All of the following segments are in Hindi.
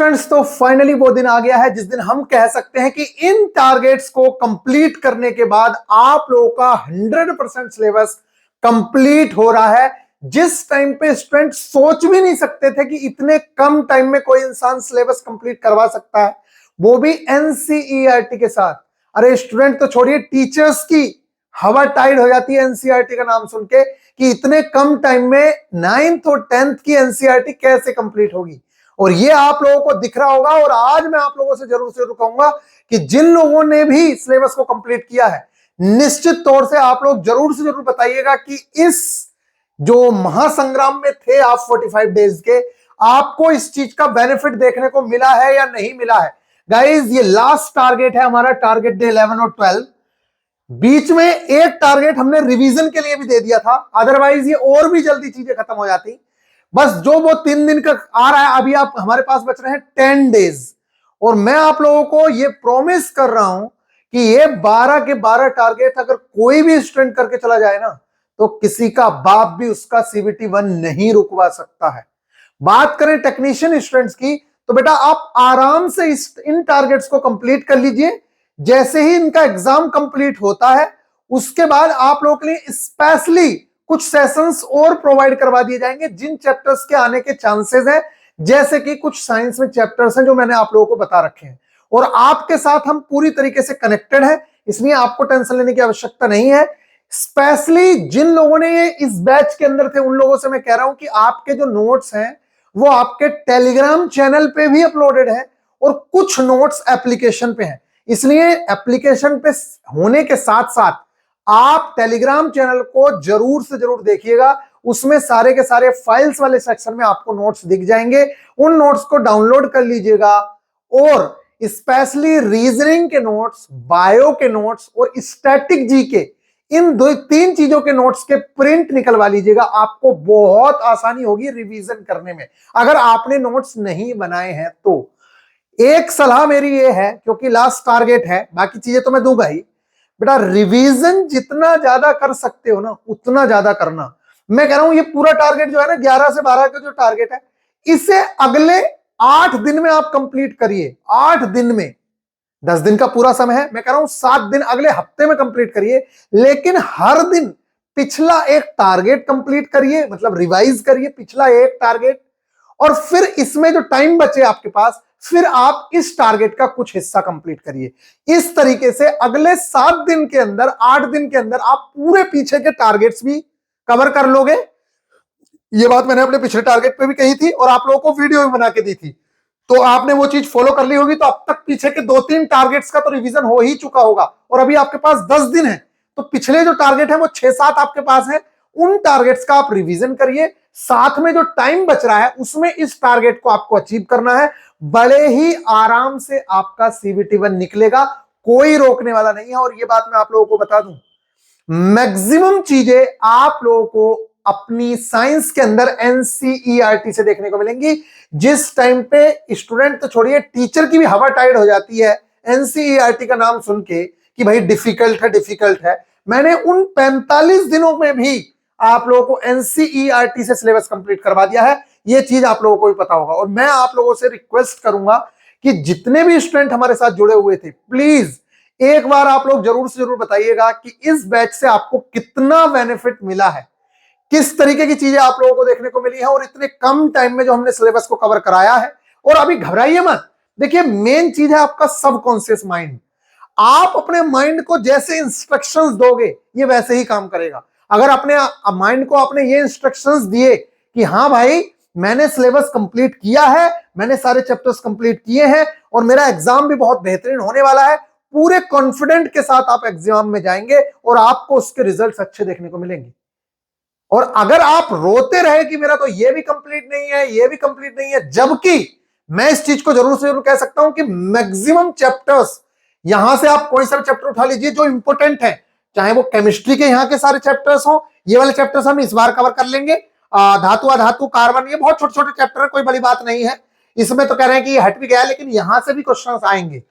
स्टूडेंट्स, तो फाइनली वो दिन आ गया है जिस दिन हम कह सकते हैं कि इन टारगेट्स को कंप्लीट करने के बाद आप लोगों का 100% सिलेबस कंप्लीट हो रहा है। जिस टाइम पे स्टूडेंट सोच भी नहीं सकते थे कि इतने कम टाइम में कोई इंसान सिलेबस कंप्लीट करवा सकता है, वो भी एनसीईआरटी के साथ। अरे स्टूडेंट तो छोड़िए, टीचर्स की हवा टाइट हो जाती है एनसीईआरटी का नाम सुन के कि इतने कम टाइम में 9th और 10th की एनसीईआरटी कैसे कंप्लीट होगी। और ये आप लोगों को दिख रहा होगा। और आज मैं आप लोगों से जरूर कहूंगा कि जिन लोगों ने भी सिलेबस को कंप्लीट किया है, निश्चित तौर से आप लोग जरूर से जरूर बताइएगा कि इस जो महासंग्राम में थे आप 45 डेज के, आपको इस चीज का बेनिफिट देखने को मिला है या नहीं मिला है। गाइज, ये लास्ट टारगेट है हमारा, टारगेट डे 11 और 12। बीच में एक टारगेट हमने रिवीजन के लिए भी दे दिया था, अदरवाइज ये और भी जल्दी चीजें खत्म हो जाती। बस जो वो 3 दिन का आ रहा है, अभी आप हमारे पास बच रहे हैं 10 डेज। और मैं आप लोगों को ये प्रॉमिस कर रहा हूं कि ये 12 के 12 टारगेट अगर कोई भी स्टूडेंट करके चला जाए ना, तो किसी का बाप भी उसका सीबीटी 1 नहीं रुकवा सकता है। बात करें टेक्नीशियन स्टूडेंट्स की, तो बेटा आप आराम से इन टारगेट्स को कंप्लीट कर लीजिए। जैसे ही इनका एग्जाम कंप्लीट होता है, उसके बाद आप लोगों के लिए स्पेशली कुछ सेशंस और प्रोवाइड करवा दिए जाएंगे जिन चैप्टर्स के आने के चांसेस हैं, जैसे कि कुछ साइंस में चैप्टर्स हैं जो मैंने आप लोगों को बता रखे हैं। और आपके साथ हम पूरी तरीके से कनेक्टेड हैं, इसलिए आपको टेंशन लेने की आवश्यकता नहीं है। स्पेशली जिन लोगों ने ये इस बैच के अंदर थे, उन लोगों से मैं कह रहा हूं कि आपके जो नोट्स हैं वो आपके टेलीग्राम चैनल पे भी अपलोडेड है और कुछ नोट्स एप्लीकेशन पे हैं। इसलिए एप्लीकेशन पे होने के साथ साथ आप टेलीग्राम चैनल को जरूर से जरूर देखिएगा। उसमें सारे के सारे फाइल्स वाले सेक्शन में आपको नोट्स दिख जाएंगे, उन नोट्स को डाउनलोड कर लीजिएगा। और स्पेशली रीजनिंग के नोट्स, बायो के नोट्स और स्टैटिक जी के, इन 2-3 चीजों के नोट्स के प्रिंट निकलवा लीजिएगा। आपको बहुत आसानी होगी रिवीजन करने में अगर आपने नोट्स नहीं बनाए हैं तो। एक सलाह मेरी ये है, क्योंकि लास्ट टारगेट है, बाकी चीजें तो मैं दूंगा ही, बेटा रिवीजन जितना ज्यादा कर सकते हो ना उतना ज्यादा करना। मैं कह रहा हूं ये पूरा टारगेट जो है ना 11 से 12 का जो टारगेट है, इसे अगले 8 दिन में आप कंप्लीट करिए। 8 दिन में, 10 दिन का पूरा समय है, मैं कह रहा हूं 7 दिन अगले हफ्ते में कंप्लीट करिए। लेकिन हर दिन पिछला एक टारगेट कंप्लीट करिए, मतलब रिवाइज करिए पिछला एक टारगेट। और फिर इसमें जो टाइम बचे आपके पास, फिर आप इस टारगेट का कुछ हिस्सा कंप्लीट करिए। इस तरीके से अगले 7 दिन के अंदर, 8 दिन के अंदर आप पूरे पीछे के टारगेट्स भी कवर कर लोगे। ये बात मैंने अपने पिछले टारगेट पे भी कही थी और आप लोगों को वीडियो भी बना के दी थी, तो आपने वो चीज फॉलो कर ली होगी। तो अब तक पीछे के 2-3 टारगेट्स का तो रिवीजन हो ही चुका होगा। और अभी आपके पास 10 दिन है, तो पिछले जो टारगेट है वो 6-7 आपके पास है, उन टारगेट्स का आप रिवीजन करिए। साथ में जो टाइम बच रहा है उसमें इस टारगेट को आपको अचीव करना है। बड़े ही आराम से आपका सीबीटी 1 निकलेगा, कोई रोकने वाला नहीं है। और ये बात मैं आप लोगों को बता दूं, मैक्सिमम चीजें आप लोगों को अपनी साइंस के अंदर एनसीईआरटी से देखने को मिलेंगी। जिस टाइम पे स्टूडेंट तो छोड़िए, टीचर की भी हवा टाइट हो जाती है एनसीईआरटी का नाम सुन के कि भाई डिफिकल्ट है, डिफिकल्ट है। मैंने उन 45 दिनों में भी आप लोगों को एनसीईआरटी से सिलेबस कंप्लीट करवा दिया है। ये चीज आप लोगों को भी पता होगा। और मैं आप लोगों से रिक्वेस्ट करूंगा कि जितने भी स्टूडेंट हमारे साथ जुड़े हुए थे, प्लीज एक बार आप लोग जरूर से जरूर बताइएगा कि इस बैच से आपको कितना बेनिफिट मिला है, किस तरीके की चीजें आप लोगों को देखने को मिली है, और इतने कम टाइम में जो हमने सिलेबस को कवर कराया है। और अभी घबराइए मत, देखिए मेन चीज है आपका सबकॉन्शियस माइंड। आप अपने माइंड को जैसे इंस्ट्रक्शंस दोगे, ये वैसे ही काम करेगा। अगर अपने माइंड को आपने ये इंस्ट्रक्शंस दिए कि हाँ भाई मैंने सिलेबस कंप्लीट किया है, मैंने सारे चैप्टर्स कंप्लीट किए हैं और मेरा एग्जाम भी बहुत बेहतरीन होने वाला है, पूरे कॉन्फिडेंट के साथ आप एग्जाम में जाएंगे और आपको उसके रिजल्ट्स अच्छे देखने को मिलेंगे। और अगर आप रोते रहे कि मेरा तो ये भी कंप्लीट नहीं है, ये भी कंप्लीट नहीं है, जबकि मैं इस चीज को जरूर से जरूर कह सकता हूं कि मैक्सिमम चैप्टर्स, यहां से आप कोई सा भी चैप्टर उठा लीजिए जो इंपॉर्टेंट है, चाहे वो केमिस्ट्री के यहाँ के सारे चैप्टर्स हो, ये वाले चैप्टर्स हम इस बार कवर कर लेंगे। धातु अधातु कार्बन, ये बहुत छोटे छोटे चैप्टर है, कोई बड़ी बात नहीं है। इसमें तो कह रहे हैं कि ये हट भी गया, लेकिन यहां से भी क्वेश्चन आएंगे।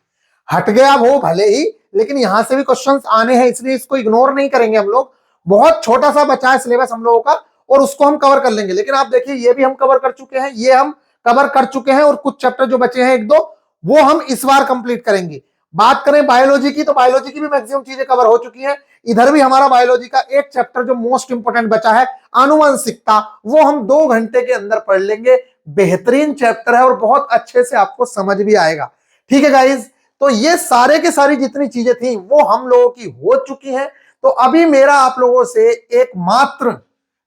हट गया वो भले ही, लेकिन यहां से भी क्वेश्चंस आने हैं, इसलिए इसको इग्नोर नहीं करेंगे हम लोग। बहुत छोटा सा बचा है सिलेबस हम लोगों का और उसको हम कवर कर लेंगे। लेकिन आप देखिए ये भी हम कवर कर चुके हैं, ये हम कवर कर चुके हैं और कुछ चैप्टर जो बचे हैं एक दो वो हम इस बार कंप्लीट करेंगे। बात करें बायोलॉजी की तो बायोलॉजी की भी मैक्सिमम चीजें कवर हो चुकी हैं। इधर भी हमारा बायोलॉजी का एक चैप्टर जो मोस्ट इंपोर्टेंट बचा है आनुवंशिकता, वो हम 2 घंटे के अंदर पढ़ लेंगे। बेहतरीन चैप्टर है और बहुत अच्छे से आपको समझ भी आएगा। ठीक है गाइज, तो ये सारे के सारी जितनी चीजें थी वो हम लोगों की हो चुकी हैं। तो अभी मेरा आप लोगों से एक मात्र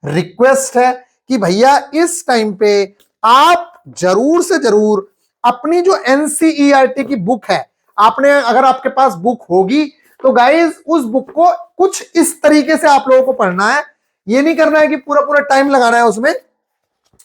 रिक्वेस्ट है कि भैया इस टाइम पे आप जरूर से जरूर अपनी जो एनसीईआरटी की बुक है, आपने अगर आपके पास बुक होगी तो गाइज उस बुक को कुछ इस तरीके से आप लोगों को पढ़ना है। ये नहीं करना है कि पूरा पूरा टाइम लगाना है उसमें,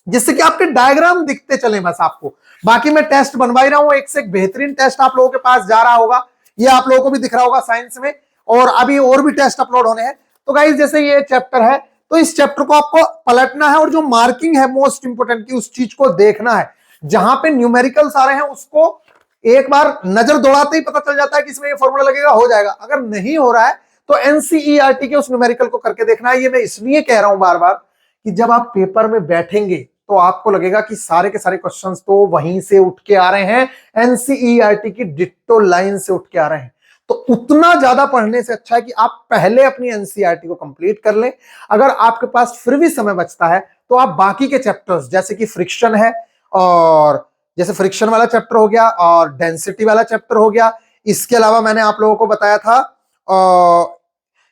जिससे कि आपके डायग्राम दिखते चले बस आपको। बाकी मैं टेस्ट बनवा ही रहा हूं, एक से एक बेहतरीन टेस्ट आप लोगों के पास जा रहा होगा। ये आप लोगों को भी दिख रहा होगा साइंस में, और अभी और भी टेस्ट अपलोड होने हैं। तो गाइज जैसे ये चैप्टर है तो इस चैप्टर को आपको पलटना है और जो मार्किंग है मोस्ट इंपोर्टेंट की उस चीज को देखना है। जहां पे न्यूमेरिकल्स आ रहे हैं उसको एक बार नजर दौड़ाते ही पता चल जाता है कि इसमें ये फॉर्मूला लगेगा, हो जाएगा। अगर नहीं हो रहा है तो एनसीईआरटी के उस न्यूमेरिकल को करके देखना है। ये मैं इसलिए कह रहा हूं बार बार कि जब आप पेपर में बैठेंगे तो आपको लगेगा कि सारे के सारे क्वेश्चंस तो वहीं से उठ के आ रहे हैं, एनसीईआरटी की डिट्टो लाइन से उठ के आ रहे हैं। तो उतना ज्यादा पढ़ने से अच्छा है कि आप पहले अपनी एनसीईआरटी को कंप्लीट कर लें। अगर आपके पास फिर भी समय बचता है तो आप बाकी के चैप्टर्स जैसे कि फ्रिक्शन है, और जैसे फ्रिक्शन वाला चैप्टर हो गया और डेंसिटी वाला चैप्टर हो गया, इसके अलावा मैंने आप लोगों को बताया था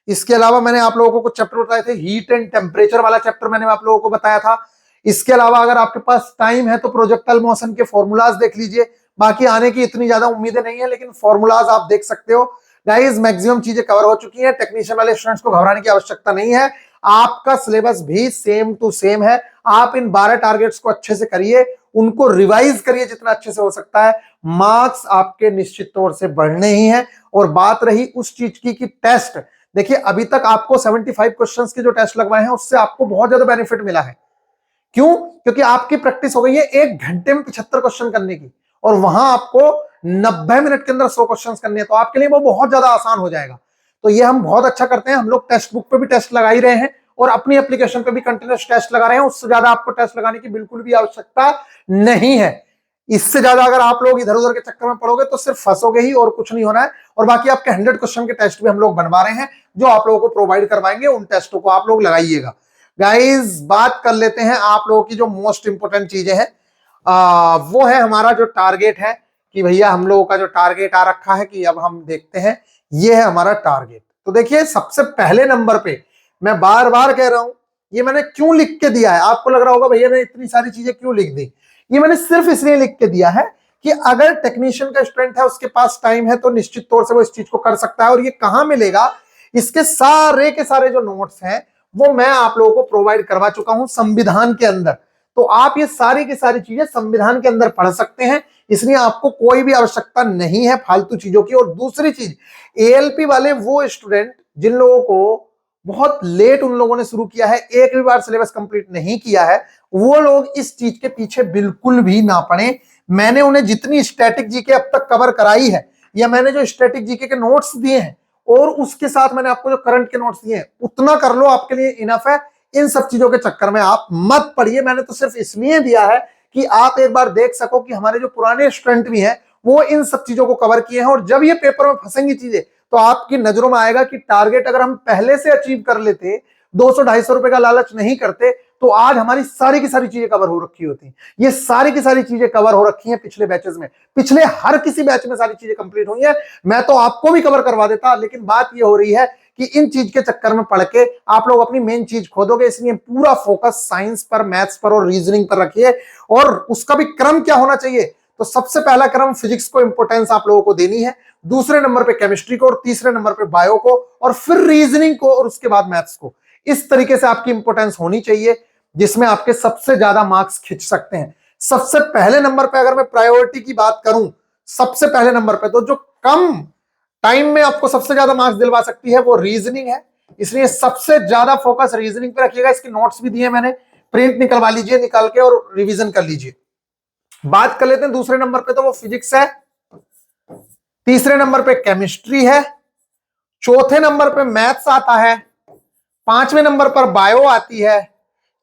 इसके अलावा मैंने आप लोगों को कुछ चैप्टर बताए थे, हीट एंड टेम्परेचर वाला चैप्टर मैंने आप लोगों को बताया था। इसके अलावा अगर आपके पास टाइम है तो प्रोजेक्टाइल मोशन के फॉर्मूलाज देख लीजिए। बाकी आने की इतनी ज्यादा उम्मीदें नहीं है, लेकिन फॉर्मूलाज आप देख सकते हो। गाइस मैक्सिमम चीजें कवर हो चुकी हैं, टेक्नीशियन वाले स्टूडेंट्स को घबराने की आवश्यकता नहीं है। आपका सिलेबस भी सेम टू सेम है। आप इन 12 टारगेट्स को अच्छे से करिए, उनको रिवाइज करिए जितना अच्छे से हो सकता है। मार्क्स आपके निश्चित तौर से बढ़ने ही हैं। और बात रही उस चीज की कि टेस्ट, देखिए अभी तक आपको 75 क्वेश्चंस के जो टेस्ट लगवाए हैं उससे आपको बहुत ज्यादा बेनिफिट मिला है। क्यों? क्योंकि आपकी प्रैक्टिस हो गई है 1 घंटे में 75 क्वेश्चन करने की, और वहां आपको 90 मिनट के अंदर 100 क्वेश्चंस करने हैं। तो आपके लिए वो बहुत ज्यादा आसान हो जाएगा। तो ये हम बहुत अच्छा करते हैं। हम लोग टेक्स्ट बुक पे भी टेस्ट लगा ही रहे हैं और अपनी एप्लीकेशन पे भी कंटिन्यूस टेस्ट लगा रहे हैं। उससे ज्यादा आपको टेस्ट लगाने की बिल्कुल भी आवश्यकता नहीं है। इससे ज्यादा अगर आप लोग इधर उधर के चक्कर में पड़ोगे तो सिर्फ फंसोगे ही और कुछ नहीं होना है। और बाकी आपके 100 क्वेश्चन के टेस्ट भी हम लोग बनवा रहे हैं जो आप लोगों को प्रोवाइड करवाएंगे। उन टेस्टों को आप लोग लगाइएगा। गाइज बात कर लेते हैं आप लोगों की जो मोस्ट इंपोर्टेंट चीजें हैं, वो है हमारा जो टारगेट है कि भैया हम लोगों का जो टारगेट आ रखा है कि अब हम देखते हैं, ये है हमारा टारगेट। तो देखिए सबसे पहले नंबर पे मैं बार बार कह रहा हूं, ये मैंने क्यों लिख के दिया है। आपको लग रहा होगा भैया ने इतनी सारी चीजें क्यों लिख दी। ये मैंने सिर्फ इसलिए लिख के दिया है कि अगर टेक्नीशियन का स्टूडेंट है, उसके पास टाइम है, तो निश्चित तौर से वो इस चीज को कर सकता है। और ये कहां मिलेगा, इसके सारे के सारे जो नोट्स हैं वो मैं आप लोगों को प्रोवाइड करवा चुका हूं संविधान के अंदर। तो आप ये सारी की सारी चीजें संविधान के अंदर पढ़ सकते हैं, इसलिए आपको कोई भी आवश्यकता नहीं है फालतू चीजों की। और दूसरी चीज, एएलपी वाले वो स्टूडेंट जिन लोगों को बहुत लेट उन लोगों ने शुरू किया है, एक भी बार सिलेबस कंप्लीट नहीं किया है, वो लोग इस चीज के पीछे बिल्कुल भी ना पड़े। मैंने उन्हें जितनी स्टैटिक जीके अब तक कवर कराई है, या मैंने जो स्टैटिक जीके के नोट्स दिए हैं और उसके साथ मैंने आपको जो करंट के नोट्स दिए हैं, उतना कर लो, आपके लिए इनफ है। इन सब चीजों के चक्कर में आप मत पड़िए। मैंने तो सिर्फ इसलिए दिया है कि आप एक बार देख सको कि हमारे जो पुराने स्टूडेंट भी हैं वो इन सब चीजों को कवर किए हैं। और जब ये पेपर में फंसेंगी चीजें तो आपकी नजरों में आएगा कि टारगेट अगर हम पहले से अचीव कर लेते, 200-250 रुपए का लालच नहीं करते, तो आज हमारी सारी की सारी चीजें कवर हो रखी होती। ये सारी की सारी चीजें कवर हो रखी हैं पिछले बैचेस में, पिछले हर किसी बैच में सारी चीजें कंप्लीट हुई हैं। मैं तो आपको भी कवर करवा देता, लेकिन बात ये हो रही है कि इन चीज के चक्कर में पढ़ के आप लोग अपनी मेन चीज खो दोगे। इसलिए पूरा फोकस साइंस पर, मैथ्स पर और रीजनिंग पर रखिए। और उसका भी क्रम क्या होना चाहिए, तो सबसे पहला क्रम फिजिक्स को इंपोर्टेंस आप लोगों को देनी है, दूसरे नंबर पे केमिस्ट्री को, और तीसरे नंबर पे बायो को, और फिर रीजनिंग को, और उसके बाद मैथ्स को। इस तरीके से आपकी इंपोर्टेंस होनी चाहिए जिसमें आपके सबसे ज्यादा मार्क्स खिंच सकते हैं। सबसे पहले नंबर पे अगर मैं प्रायोरिटी की बात करूं, सबसे पहले नंबर पे तो जो कम टाइम में आपको सबसे ज्यादा मार्क्स दिलवा सकती है वो रीजनिंग है। इसलिए सबसे ज्यादा फोकस रीजनिंग पे रखिएगा। इसके नोट्स भी दिए मैंने, प्रिंट निकलवा लीजिए निकाल के और रिवीजन कर लीजिए। बात कर लेते हैं दूसरे नंबर पे, तो वो फिजिक्स है, तीसरे नंबर पे केमिस्ट्री है, चौथे नंबर पे मैथ्स आता है, पांचवें नंबर पर बायो आती है,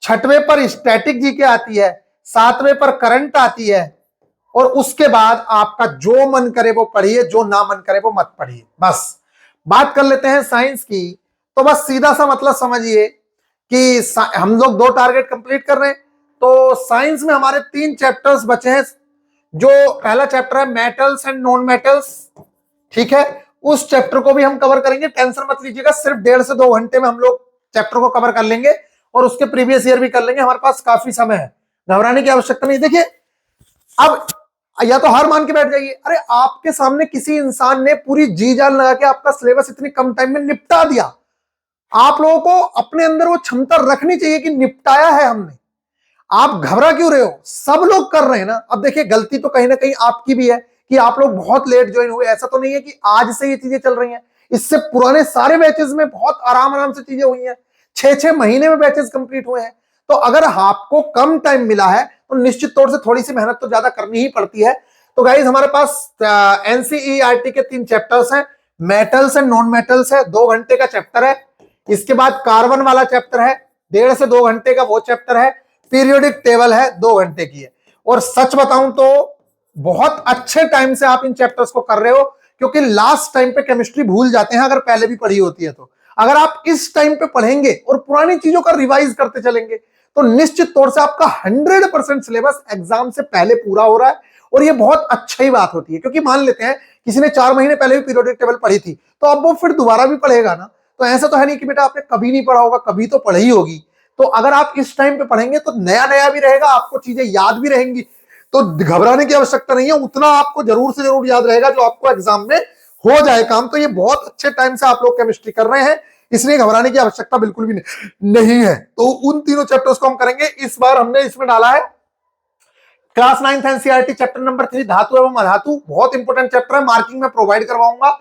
छठवें पर स्टैटिक जीके आती है, 7वें पर करंट आती है, और उसके बाद आपका जो मन करे वो पढ़िए, जो ना मन करे वो मत पढ़िए। बस बात कर लेते हैं साइंस की। तो बस सीधा सा मतलब समझिए कि हम लोग 2 टारगेट कंप्लीट कर रहे हैं। तो साइंस में हमारे 3 चैप्टर्स बचे हैं। जो पहला चैप्टर है मेटल्स एंड नॉन मेटल्स, ठीक है, उस चैप्टर को भी हम कवर करेंगे। टेंशन मत लीजिएगा, सिर्फ 1.5 से 2 घंटे में हम लोग चैप्टर को कवर कर लेंगे, और उसके प्रीवियस ईयर भी कर लेंगे। हमारे पास काफी समय है, घबराने की आवश्यकता नहीं। देखिए, अब या तो हार मान के बैठ जाइए, अरे आपके सामने किसी इंसान ने पूरी जी जान लगा के आपका सिलेबस इतनी कम टाइम में निपटा दिया। आप लोगों को अपने अंदर वो क्षमता रखनी चाहिए कि निपटाया है हमने। आप घबरा क्यों रहे हो? सब लोग कर रहे हैं ना। अब देखिए, गलती तो कहीं ना कहीं आपकी भी है कि आप लोग बहुत लेट ज्वाइन हुए। ऐसा तो नहीं है कि आज से ये चीजें चल रही हैं, इससे पुराने सारे बैचेस में बहुत आराम आराम से चीजें हुई हैं। 6-6 महीने में बैचेस कंप्लीट हुए हैं। तो अगर आपको कम टाइम मिला है तो निश्चित तौर से थोड़ी सी मेहनत तो ज्यादा करनी ही पड़ती है। तो गाइज, हमारे पास एनसीईआरटी के 3 चैप्टर्स हैं। मेटल्स एंड नॉन मेटल्स है, 2 घंटे का चैप्टर है। इसके बाद कार्बन वाला चैप्टर है, 1.5 से 2 घंटे का वो चैप्टर है। पीरियोडिक टेबल है, 2 घंटे की है। और सच बताऊं तो बहुत अच्छे टाइम से आप इन चैप्टर्स को कर रहे हो, क्योंकि लास्ट टाइम पे केमिस्ट्री भूल जाते हैं अगर पहले भी पढ़ी होती है तो। अगर आप इस टाइम पे पढ़ेंगे और पुरानी चीजों का रिवाइज करते चलेंगे तो निश्चित तौर से आपका 100% सिलेबस एग्जाम से पहले पूरा हो रहा है। और ये बहुत अच्छी बात होती है, क्योंकि मान लेते हैं किसी ने 4 महीने पहले भी पीरियोडिक टेबल पढ़ी थी, तो अब वो फिर दोबारा भी पढ़ेगा ना। तो ऐसा तो है नहीं कि बेटा आपने कभी नहीं पढ़ा होगा, कभी तो पढ़ी होगी। तो अगर आप इस टाइम पे पढ़ेंगे तो नया नया भी रहेगा, आपको चीजें याद भी रहेंगी। तो घबराने की आवश्यकता नहीं है, उतना आपको जरूर से जरूर याद रहेगा जो आपको एग्जाम में हो जाए काम। तो ये बहुत अच्छे टाइम से आप लोग केमिस्ट्री कर रहे हैं, इसलिए घबराने की आवश्यकता बिल्कुल भी नहीं है। तो उन तीनों चैप्टर्स को हम करेंगे। इस बार हमने इसमें डाला है class 9th NCERT chapter number 3 धातु एवं अधातु। बहुत इंपॉर्टेंट चैप्टर है, मार्किंग में प्रोवाइड करवाऊंगा,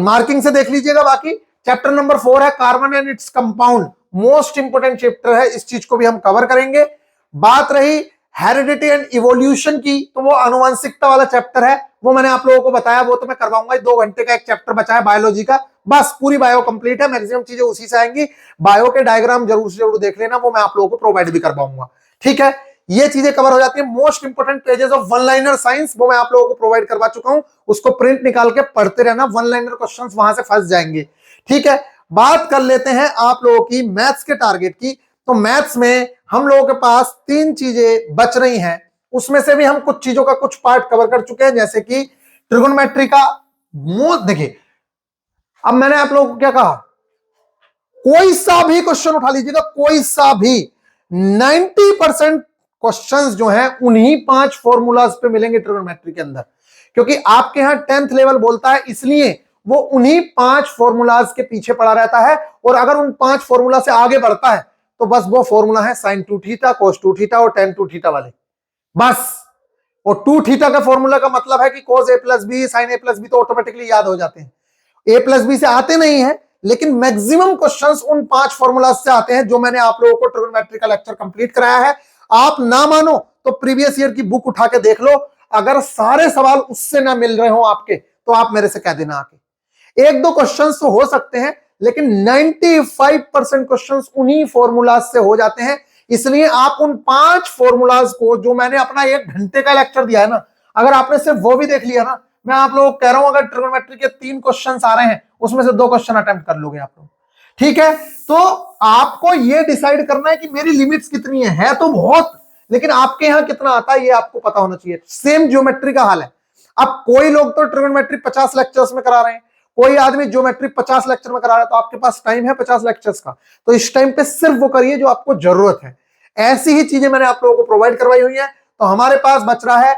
मार्किंग से देख लीजिएगा। बाकी चैप्टर नंबर 4 है carbon and its compound, most important chapter है, इस चीज को भी हम कवर करेंगे। बात रही हेरिडिटी एंड इवोल्यूशन की, तो वो आनुवंशिकता वाला चैप्टर है, वो मैंने आप लोगों को बताया, वो तो मैं करवाऊंगा। 2 घंटे का एक चैप्टर बचा है बायोलॉजी का, बस पूरी बायो कंप्लीट है, मैक्सिमम चीजें उसी से आएंगी। बायो के डायग्राम जरूर से जरूर देख लेना, वो मैं आप लोगों को प्रोवाइड भी करवाऊंगा, ठीक है। ये चीजें कवर हो जाती है। Most important pages of one liner science, वो मैं आप लोगों को प्रोवाइड करवा चुका हूं, उसको प्रिंट निकाल के पढ़ते रहना, वन लाइनर क्वेश्चंस वहां से फंस जाएंगे, ठीक है। बात कर लेते हैं आप लोगों की मैथ्स के टारगेट की। तो मैथ्स में हम लोगों के पास 3 चीजें बच रही हैं, उसमें से भी हम कुछ चीजों का कुछ पार्ट कवर कर चुके हैं, जैसे कि ट्रिगोनोमेट्री का। देखिए, अब मैंने आप लोगों को क्या कहा, कोई सा भी क्वेश्चन उठा लीजिएगा, कोई सा भी, 90% क्वेश्चंस जो हैं उन्हीं 5 फॉर्मूलाज पे मिलेंगे ट्रिगोनोमेट्री के अंदर, क्योंकि आपके यहां 10th लेवल बोलता है, इसलिए वो उन्हीं 5 फॉर्मूलाज के पीछे पड़ा रहता है। और अगर उन 5 फॉर्मूला से आगे बढ़ता है तो बस वो फॉर्मूला है sin 2 थीटा, cos 2 थीटा और tan 2 थीटा वाले, बस। और 2 थीटा का फॉर्मूला का मतलब है कि cos a plus B sin a plus B तो ऑटोमेटिकली याद हो जाते हैं। a प्लस बी से आते नहीं है, लेकिन मैक्सिमम क्वेश्चंस उन 5 फॉर्मूलाज से आते हैं जो मैंने आप लोगों को ट्रिगोनोमेट्री का लेक्चर कंप्लीट कराया है। आप ना मानो तो प्रीवियस ईयर की बुक उठा के देख लो, अगर सारे सवाल उससे ना मिल रहे हो आपके, तो आप मेरे से कह देना आके। 1-2 क्वेश्चंस तो हो सकते हैं, लेकिन 95% क्वेश्चंस उन्हीं फॉर्मूलाज से हो जाते हैं। इसलिए आप उन 5 फॉर्मूलाज को, जो मैंने अपना 1 घंटे का लेक्चर दिया है ना, अगर आपने सिर्फ वो भी देख लिया ना, मैं आप लोगों को कह रहा हूं, अगर ट्रिगोनोमेट्री के 3 क्वेश्चंस आ रहे हैं, उसमें से 2 क्वेश्चन अटेम्प्ट कर लोगे आप लोग, ठीक है। तो आपको ये डिसाइड करना है कि मेरी लिमिट्स कितनी है तो बहुत, लेकिन आपके यहां कितना आता है ये आपको पता होना चाहिए। सेम ज्योमेट्री का हाल है। अब कोई लोग तो ट्रिगोनोमेट्री 50 लेक्चर्स में करा रहे हैं, कोई आदमी ज्योमेट्री 50 लेक्चर में करा रहा है, तो आपके पास टाइम है 50 लेक्चर्स का, तो इस टाइम पे सिर्फ वो करिए जो आपको जरूरत है। ऐसी ही चीजें मैंने आप लोगों को प्रोवाइड करवाई हुई है। तो हमारे पास बच रहा है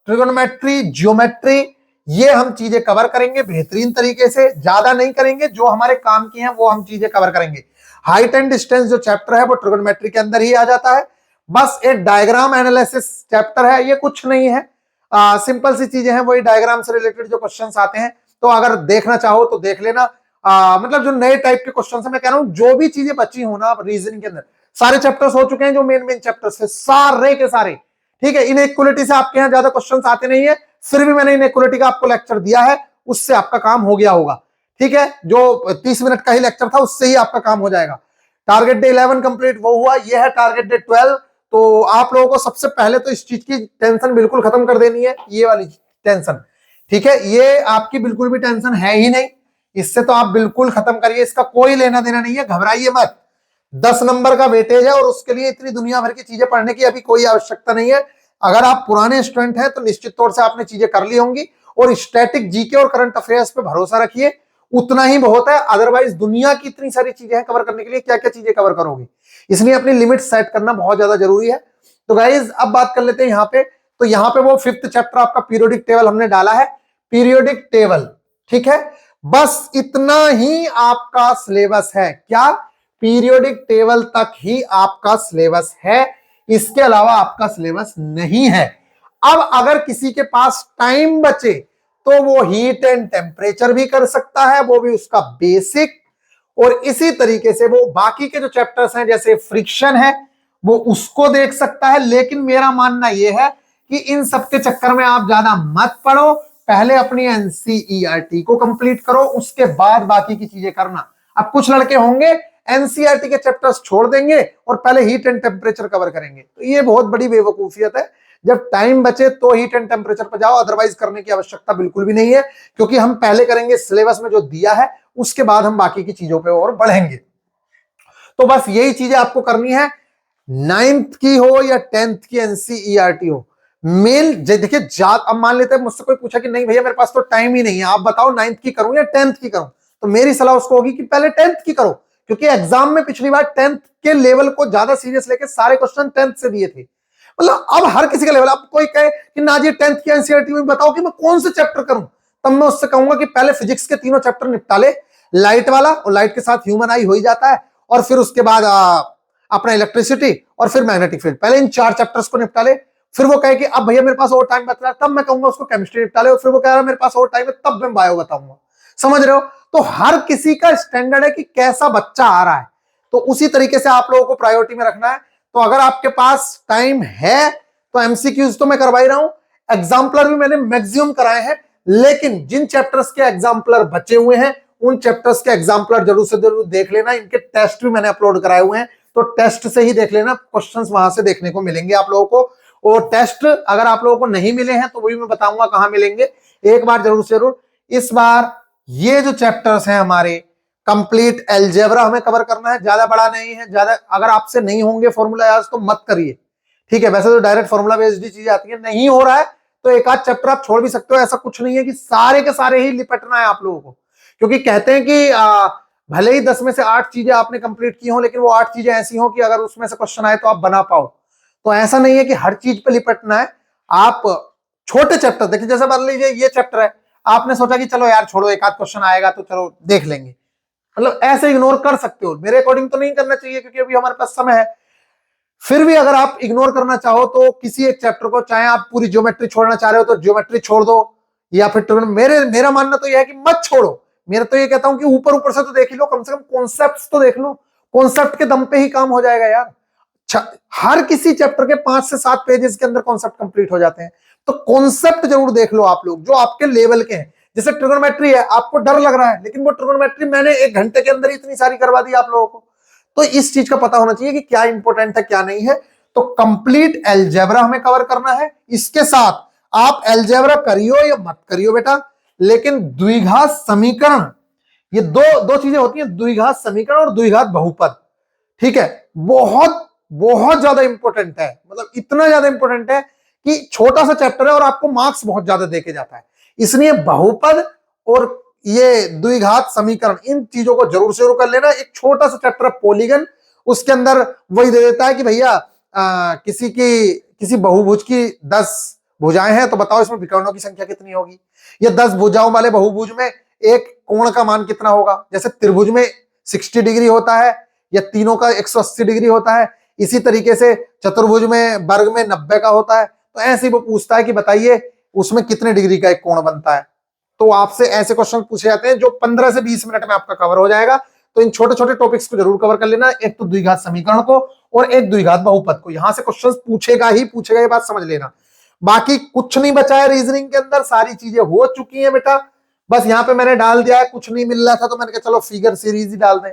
ट्रिगोनोमेट्री, ज्योमेट्री, ये हम चीजें कवर करेंगे बेहतरीन तरीके से, ज्यादा नहीं करेंगे, जो हमारे काम की हैं वो हम चीजें कवर करेंगे। हाइट एंड डिस्टेंस जो चैप्टर है वो ट्रिगोनोमेट्री के अंदर ही आ जाता है। बस एक डायग्राम एनालिसिस चैप्टर है, ये कुछ नहीं है, सिंपल सी चीजें हैं, वही डायग्राम से रिलेटेड जो क्वेश्चंस आते हैं, तो अगर देखना चाहो तो देख लेना। मतलब जो नए टाइप के क्वेश्चन है, मैं कह रहा हूं जो भी चीजें बची हो ना रीजनिंग के अंदर, सारे चैप्टर्स हो चुके हैं, जो मेन चैप्टर्स है सारे के सारे, ठीक है। इनइक्वालिटी से आपके यहां ज्यादा क्वेश्चंस आते नहीं है, फिर भी मैंने इनइक्वालिटी का आपको लेक्चर दिया है, उससे आपका काम हो गया होगा, ठीक है। जो 30 मिनट का ही लेक्चर था, उससे ही आपका काम हो जाएगा। टारगेट डे 11 कंप्लीट वो हुआ, ये है टारगेट डे 12। तो आप लोगों को सबसे पहले तो इस चीज की टेंशन बिल्कुल खत्म कर देनी है, ये वाली टेंशन, ठीक है। ये आपकी बिल्कुल भी टेंशन है ही नहीं, इससे तो आप बिल्कुल खत्म करिए, इसका कोई लेना देना नहीं है, घबराइए मत। 10 नंबर का वेटेज है और उसके लिए इतनी दुनिया भर की चीजें पढ़ने की अभी कोई आवश्यकता नहीं है। अगर आप पुराने स्टूडेंट हैं तो निश्चित तौर से आपने चीजें कर ली होंगी, और स्टैटिक जीके और करंट अफेयर्स पे भरोसा रखिए, उतना ही बहुत है। अदरवाइज दुनिया की इतनी सारी चीजें हैं कवर करने के लिए, क्या क्या चीजें कवर करोगे, इसलिए अपनी लिमिट सेट करना बहुत ज्यादा जरूरी है। तो गाइज अब बात कर लेते हैं यहाँ पे। तो यहाँ पे वो 5th चैप्टर आपका पीरियोडिक टेबल हमने डाला है, पीरियोडिक टेबल, ठीक है। बस इतना ही आपका सिलेबस है, क्या, पीरियोडिक टेबल तक ही आपका सिलेबस है, इसके अलावा आपका सिलेबस नहीं है। अब अगर किसी के पास टाइम बचे तो वो हीट एंड टेम्परेचर भी कर सकता है, वो भी उसका बेसिक, और इसी तरीके से वो बाकी के जो चैप्टर्स हैं जैसे फ्रिक्शन है वो उसको देख सकता है। लेकिन मेरा मानना यह है कि इन सब के चक्कर में आप ज्यादा मत पढ़ो, पहले अपनी एनसीईआरटी को कंप्लीट करो, उसके बाद बाकी की चीजें करना। अब कुछ लड़के होंगे एनसीईआरटी के चैप्टर्स छोड़ देंगे और पहले हीट एंड टेम्परेचर कवर करेंगे, तो ये बहुत बड़ी बेवकूफियत है। जब टाइम बचे तो हीट एंड टेम्परेचर पर जाओ, अदरवाइज करने की आवश्यकता बिल्कुल भी नहीं है, क्योंकि हम पहले करेंगे सिलेबस में जो दिया है, उसके बाद हम बाकी की चीजों पे और बढ़ेंगे। तो बस यही चीजें आपको करनी है, 9th की हो या 10th की एनसीईआरटी हो। मेल देखिए, अब मान लेते हैं मुझसे कोई पूछा कि नहीं भैया मेरे पास तो टाइम ही नहीं है, आप बताओ 9th की करूं या 10th की करूं, तो मेरी सलाह उसको होगी कि पहले 10th की करो, क्योंकि एग्जाम में पिछली बार 10th के लेवल को ज्यादा सीरियस लेके सारे क्वेश्चन 10th से दिए थे। मतलब अब हर किसी का लेवल, अब कोई कहे कि ना जी 10th की एनसीईआरटी में बताओ कि मैं कौन से चैप्टर करूं, तब मैं उससे कहूंगा कि पहले फिजिक्स के तीनों चैप्टर निपटा ले, लाइट वाला, और लाइट के साथ ह्यूमन आई हो ही जाता है, और फिर उसके बाद अपना इलेक्ट्रिसिटी और फिर मैग्नेटिक फील्ड, पहले इन 4 चैप्टर्स को निपटा ले। फिर वो कहे कि अब भैया मेरे पास और टाइम बच रहा है, तब मैं कहूंगा उसको केमिस्ट्री निपटा ले, और फिर वो कह रहा है मेरे पास और टाइम है, तब मैं बायो बताऊंगा। समझ रहे हो? तो हर किसी का स्टैंडर्ड है कि कैसा बच्चा आ रहा है, तो उसी तरीके से आप लोगों को प्रायोरिटी में रखना है। तो अगर आपके पास टाइम है तो एमसीक्यूज तो मैं करवा ही रहा हूं, एग्जाम्पलर भी मैंने मैक्सिमम कराए हैं, लेकिन जिन चैप्टर्स के एग्जाम्पलर बचे हुए हैं उन चैप्टर्स के एग्जाम्पलर जरूर से जरूर देख लेना। इनके टेस्ट भी मैंने अपलोड कराए हुए हैं, तो टेस्ट से ही देख लेना, क्वेश्चंस वहां से देखने को मिलेंगे आप लोगों को। और टेस्ट अगर आप लोगों को नहीं मिले हैं तो वही मैं बताऊंगा कहां मिलेंगे, एक बार जरूर से जरूर। इस बार ये जो चैप्टर्स हैं हमारे, कंप्लीट अलजेब्रा हमें कवर करना है, ज्यादा बड़ा नहीं है, ज्यादा अगर आपसे नहीं होंगे फॉर्मूला याद तो मत करिए, ठीक है। वैसे तो डायरेक्ट फॉर्मूला बेस्ड चीजें आती है, नहीं हो रहा है तो एक आध चैप्टर आप छोड़ भी सकते हो, ऐसा कुछ नहीं है कि सारे के सारे ही लिपटना है आप लोगों को, क्योंकि कहते हैं कि भले ही 10 में से 8 चीजें आपने कंप्लीट की हो, लेकिन वो 8 चीजें ऐसी हो कि अगर उसमें से क्वेश्चन आए तो आप बना पाओ। तो ऐसा नहीं है कि हर चीज पे लिपटना है, आप छोटे चैप्टर देखिए, जैसे मान लीजिए ये चैप्टर है, आपने सोचा कि चलो यार छोड़ो एक आध क्वेश्चन आएगा तो चलो देख लेंगे, मतलब ऐसे इग्नोर कर सकते हो, मेरे अकॉर्डिंग तो नहीं करना चाहिए क्योंकि अभी हमारे पास समय है। फिर भी अगर आप इग्नोर करना चाहो तो किसी एक चैप्टर को, चाहे आप पूरी ज्योमेट्री छोड़ना चाह रहे हो तो ज्योमेट्री छोड़ दो, या फिर मेरा मानना तो यह है कि मत छोड़ो। मेरा तो ये कहता हूं कि ऊपर ऊपर से तो देख ही लो, कम से कम कॉन्सेप्ट्स तो देख लो, कॉन्सेप्ट के दम पे ही काम हो जाएगा यार। हर किसी चैप्टर के 5 से 7 पेजेस के अंदर कॉन्सेप्ट कंप्लीट हो जाते हैं, तो कॉन्सेप्ट जरूर देख लो आप लोग जो आपके लेवल के हैं। जैसे ट्रिगोनोमेट्री है, आपको डर लग रहा है, लेकिन वो ट्रिगोनोमेट्री मैंने 1 घंटे के अंदर इतनी सारी करवा दी आप लोगों को, तो इस चीज का पता होना चाहिए कि क्या इंपॉर्टेंट है क्या नहीं है। तो कंप्लीट अलजेब्रा हमें कवर करना है, इसके साथ आप अलजेब्रा करियो या मत करियो बेटा, लेकिन द्विघात समीकरण, ये दो चीजें होती हैं, द्विघात समीकरण और द्विघात बहुपद, ठीक है, बहुत बहुत ज्यादा इंपॉर्टेंट है, मतलब इतना ज्यादा इंपॉर्टेंट है कि छोटा सा चैप्टर है और आपको मार्क्स बहुत ज्यादा देके जाता है, इसलिए बहुपद और ये द्विघात समीकरण, इन चीजों को जरूर से जरूर कर लेना। एक छोटा सा चैप्टर पॉलीगन, उसके अंदर वही दे देता है कि भैया किसी बहुभुज की 10 भुजाएं हैं, तो बताओ इसमें विकर्णों की संख्या कितनी होगी, या 10 भुजाओं वाले बहुभुज में एक कोण का मान कितना होगा। जैसे त्रिभुज में 60 डिग्री होता है या तीनों का 180 डिग्री होता है, इसी तरीके से चतुर्भुज में वर्ग में 90 का होता है, तो ऐसे ही वो पूछता है कि बताइए उसमें कितने डिग्री का एक कोण बनता है। तो आपसे ऐसे क्वेश्चन पूछे जाते हैं जो 15 से 20 मिनट में आपका कवर हो जाएगा। तो इन छोटे छोटे टॉपिक्स को जरूर कवर कर लेना, एक तो द्विघात समीकरण को और एक द्विघात बहुपद को, यहां से क्वेश्चन पूछेगा ही पूछेगा, ये बात समझ लेना। बाकी कुछ नहीं बचा है रीजनिंग के अंदर, सारी चीजें हो चुकी हैं बेटा। बस यहाँ पे मैंने डाल दिया है, कुछ नहीं मिल रहा था तो मैंने कहा चलो फिगर सीरीज ही डाल दें,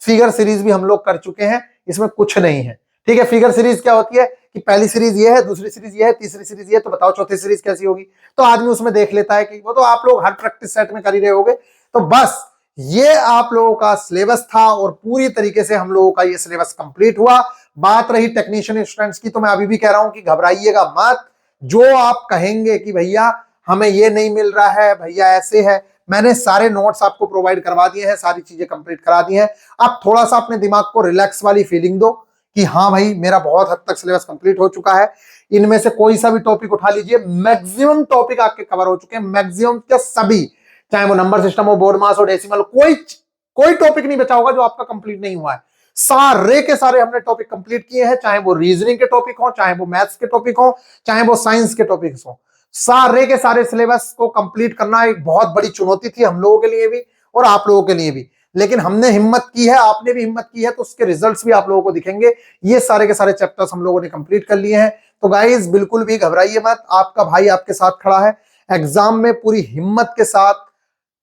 फिगर सीरीज भी हम लोग कर चुके हैं, इसमें कुछ नहीं है, ठीक है, फिगर सीरीज क्या होती है कि पहली सीरीज ये है, दूसरी सीरीज ये है, तीसरी सीरीज ये है, तो बताओ चौथी सीरीज कैसी होगी। तो आदमी उसमें देख लेता है कि वो तो आप लोग हर प्रैक्टिस सेट में कर ही रहे होगे। तो बस ये आप लोगों का सिलेबस था और पूरी तरीके से हम लोगों का ये सिलेबस कंप्लीट हुआ। बात रही टेक्नीशियन स्टूडेंट्स की, तो मैं अभी भी कह रहा हूं कि घबराइएगा मत। जो आप कहेंगे कि भैया हमें ये नहीं मिल रहा है, भैया ऐसे है, मैंने सारे नोट्स आपको प्रोवाइड करवा दिए हैं, सारी चीजें कंप्लीट करा दी हैं। अब थोड़ा सा अपने दिमाग को रिलैक्स वाली फीलिंग दो कि हाँ भाई मेरा बहुत हद तक सिलेबस कंप्लीट हो चुका है। इनमें से कोई सा भी टॉपिक उठा लीजिए, मैक्सिमम टॉपिक आपके कवर हो चुके हैं, मैक्सिमम के सभी, चाहे वो नंबर सिस्टम हो, बोर्ड मास हो, डेसिमल, कोई टॉपिक नहीं बचा होगा जो आपका कंप्लीट नहीं हुआ है। सारे के सारे हमने टॉपिक कंप्लीट किए हैं, चाहे वो रीजनिंग के टॉपिक हो, चाहे वो मैथ्स के टॉपिक हो, चाहे वो साइंस के टॉपिक्स हो। सारे के सारे सिलेबस को कंप्लीट करना एक बहुत बड़ी चुनौती थी हम लोगों के लिए भी और आप लोगों के लिए भी, लेकिन हमने हिम्मत की है, आपने भी हिम्मत की है, तो उसके रिजल्ट्स भी आप लोगों को दिखेंगे। ये सारे के सारे चैप्टर्स हम लोगों ने कंप्लीट कर लिए हैं। तो गाइस बिल्कुल भी घबराइए मत, आपका भाई आपके साथ खड़ा है। एग्जाम में पूरी हिम्मत के साथ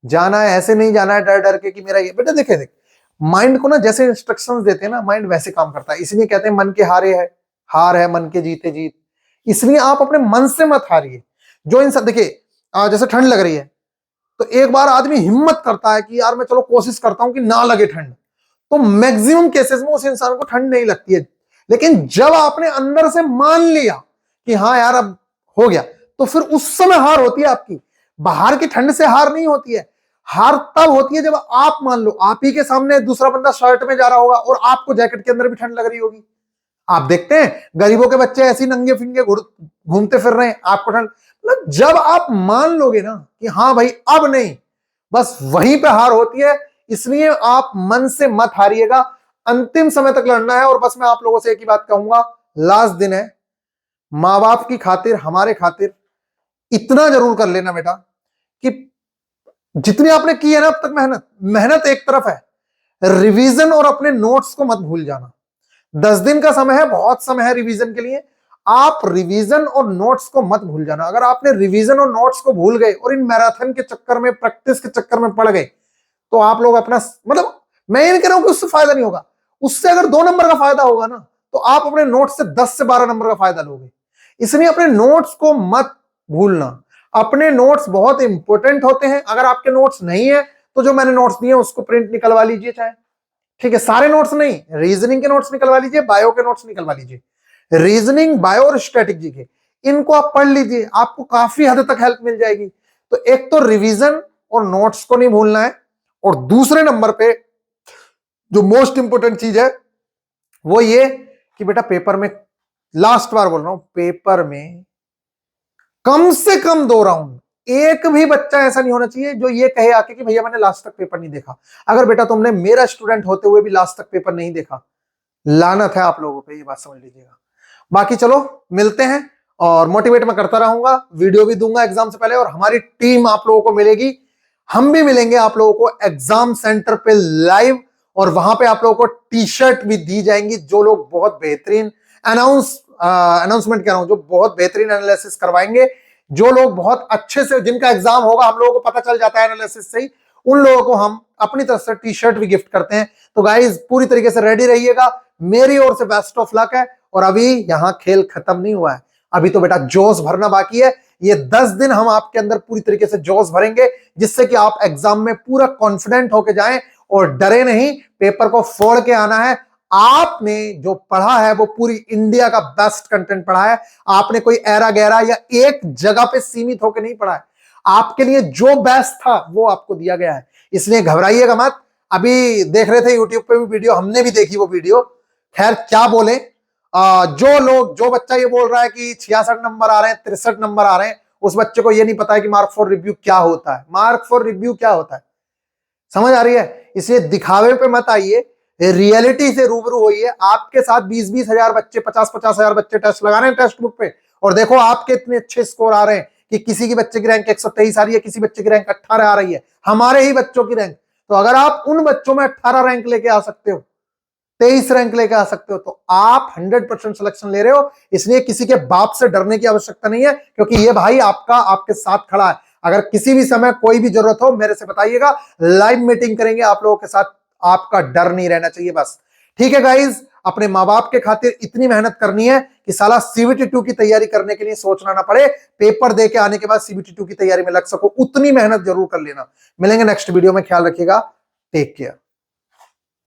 जाना है, ऐसे नहीं जाना है डर डर के कि मेरा ये। बेटा देख माइंड को ना जैसे इंस्ट्रक्शंस देते हैं ना, माइंड वैसे काम करता है। इसलिए कहते हैं मन के हारे है हार है, मन के जीते जीत। इसलिए आप अपने मन से मत हारिए। जो इंसान देखिए जैसे ठंड लग रही है तो एक बार आदमी हिम्मत करता है कि यार मैं चलो कोशिश करता हूं कि ना लगे ठंड, तो मैक्सिमम केसेस में उस इंसान को ठंड नहीं लगती है। लेकिन जब आपने अंदर से मान लिया कि हाँ यार अब हो गया, तो फिर उस समय हार होती है आपकी। बाहर की ठंड से हार नहीं होती है, हार तब होती है जब आप मान लो आप ही के सामने दूसरा बंदा शर्ट में जा रहा होगा और आपको जैकेट के अंदर भी ठंड लग रही होगी। आप देखते हैं गरीबों के बच्चे ऐसी नंगे फिंगे घूमते फिर रहे हैं, आपको ठंड। मतलब जब आप मान लोगे ना कि हाँ भाई अब नहीं, बस वहीं पे हार होती है। इसलिए आप मन से मत हारिएगा, अंतिम समय तक लड़ना है। और बस मैं आप लोगों से एक ही बात कहूंगा, लास्ट दिन है, मां बाप की खातिर, हमारे खातिर इतना जरूर कर लेना बेटा कि जितनी आपने की है ना अब तक मेहनत, मेहनत एक तरफ है, रिवीजन और अपने नोट्स को मत भूल जाना। 10 दिन का समय है, बहुत समय है रिवीजन के लिए। आप रिवीजन और नोट्स को मत भूल जाना। अगर आपने रिवीजन और नोट्स को भूल गए और इन मैराथन के चक्कर में, प्रैक्टिस के चक्कर में पड़ गए, तो आप लोग अपना, मतलब मैं ये नहीं कह रहा हूं कि उससे फायदा नहीं होगा, उससे अगर 2 नंबर का फायदा होगा ना, तो आप अपने नोट्स से 10 से 12 नंबर का फायदा लोगे। इसलिए अपने नोट्स को मत भूलना। अपने नोट्स बहुत इंपॉर्टेंट होते हैं। अगर आपके नोट्स नहीं है तो जो मैंने नोट्स दिए उसको प्रिंट निकलवा लीजिए, चाहे, ठीक है, सारे नोट्स नहीं, रीजनिंग के नोट्स निकलवा लीजिए, बायो के नोट्स निकलवा लीजिए। रीजनिंग, बायो और स्ट्रेटेजी के, इनको आप पढ़ लीजिए, आपको काफी हद तक हेल्प मिल जाएगी। तो एक तो रिवीजन और नोट्स को नहीं भूलना है, और दूसरे नंबर पे जो मोस्ट इंपोर्टेंट चीज है वो ये कि बेटा पेपर में, लास्ट बार बोल रहा हूं, पेपर में कम से कम 2 राउंड, एक भी बच्चा ऐसा नहीं होना चाहिए जो ये कहे आके कि भैया मैंने लास्ट तक पेपर नहीं देखा। अगर बेटा तुमने मेरा स्टूडेंट होते हुए भी लास्ट तक पेपर नहीं देखा, लानत है आप लोगों पे, ये बात समझ लीजिएगा। बाकी चलो मिलते हैं, और मोटिवेट मैं करता रहूंगा, वीडियो भी दूंगा एग्जाम से पहले, और हमारी टीम आप लोगों को मिलेगी, हम भी मिलेंगे आप लोगों को एग्जाम सेंटर पे लाइव, और वहां पे आप लोगों को टी शर्ट भी दी जाएंगी। जो लोग बहुत बेहतरीन अनाउंसमेंट कर रहा हूं, जो बहुत बेहतरीन एनालिसिस करवाएंगे, जो लोग बहुत अच्छे से, जिनका एग्जाम होगा हम लोगों को पता चल जाता है एनालिसिस से ही, उन लोगों को हम अपनी तरफ से टी शर्ट भी गिफ्ट करते हैं। तो गाइज पूरी तरीके से रेडी रहिएगा, मेरी ओर से बेस्ट ऑफ लक है। और अभी यहां खेल खत्म नहीं हुआ है, अभी तो बेटा जोश भरना बाकी है। ये 10 दिन हम आपके अंदर पूरी तरीके से जोश भरेंगे, जिससे कि आप एग्जाम में पूरा कॉन्फिडेंट होके जाएं और डरे नहीं, पेपर को फोड़ के आना है। आपने जो पढ़ा है वो पूरी इंडिया का बेस्ट कंटेंट पढ़ा है, आपने कोई ऐरा गहरा या एक जगह पे सीमित होकर नहीं पढ़ा है। आपके लिए जो बेस्ट था वो आपको दिया गया है, इसलिए घबराइएगा मत। अभी देख रहे थे यूट्यूब पे भी वीडियो, हमने भी देखी वो वीडियो, खैर क्या बोले, जो बच्चा ये बोल रहा है कि 66 नंबर आ रहे हैं, 63 नंबर आ रहे हैं, उस बच्चे को ये नहीं पता है कि मार्क फॉर रिव्यू क्या होता है। मार्क फॉर रिव्यू क्या होता है, समझ आ रही है? इसलिए दिखावे पे मत आइए, रियलिटी से रूबरू होइए। आपके साथ 20-20 हजार बच्चे, 50-50 हजार बच्चे टेस्ट लगा रहे हैं टेक्स्ट बुक पे, और देखो आपके इतने अच्छे स्कोर आ रहे हैं कि किसी की बच्चे की रैंक 123 आ रही है, किसी बच्चे की रैंक 18 आ रही है, हमारे ही बच्चों की रैंक। तो अगर आप उन बच्चों में 18 रैंक लेके आ सकते हो, 23 रैंक लेके आ सकते हो, तो आप 100% सिलेक्शन ले रहे हो। इसलिए किसी के बाप से डरने की आवश्यकता नहीं है, क्योंकि ये भाई आपका आपके साथ खड़ा है। अगर किसी भी समय कोई भी जरूरत हो मेरे से बताइएगा, लाइव मीटिंग करेंगे आप लोगों के साथ, आपका डर नहीं रहना चाहिए बस। ठीक है गाइज, अपने माँ बाप के खातिर इतनी मेहनत करनी है कि साला सीबीटी 2 की तैयारी करने के लिए सोचना ना पड़े, पेपर दे के आने के बाद सीबीटी 2 की तैयारी में लग सको, उतनी मेहनत जरूर कर लेना। मिलेंगे नेक्स्ट वीडियो में, ख्याल रखिएगा, टेक केयर।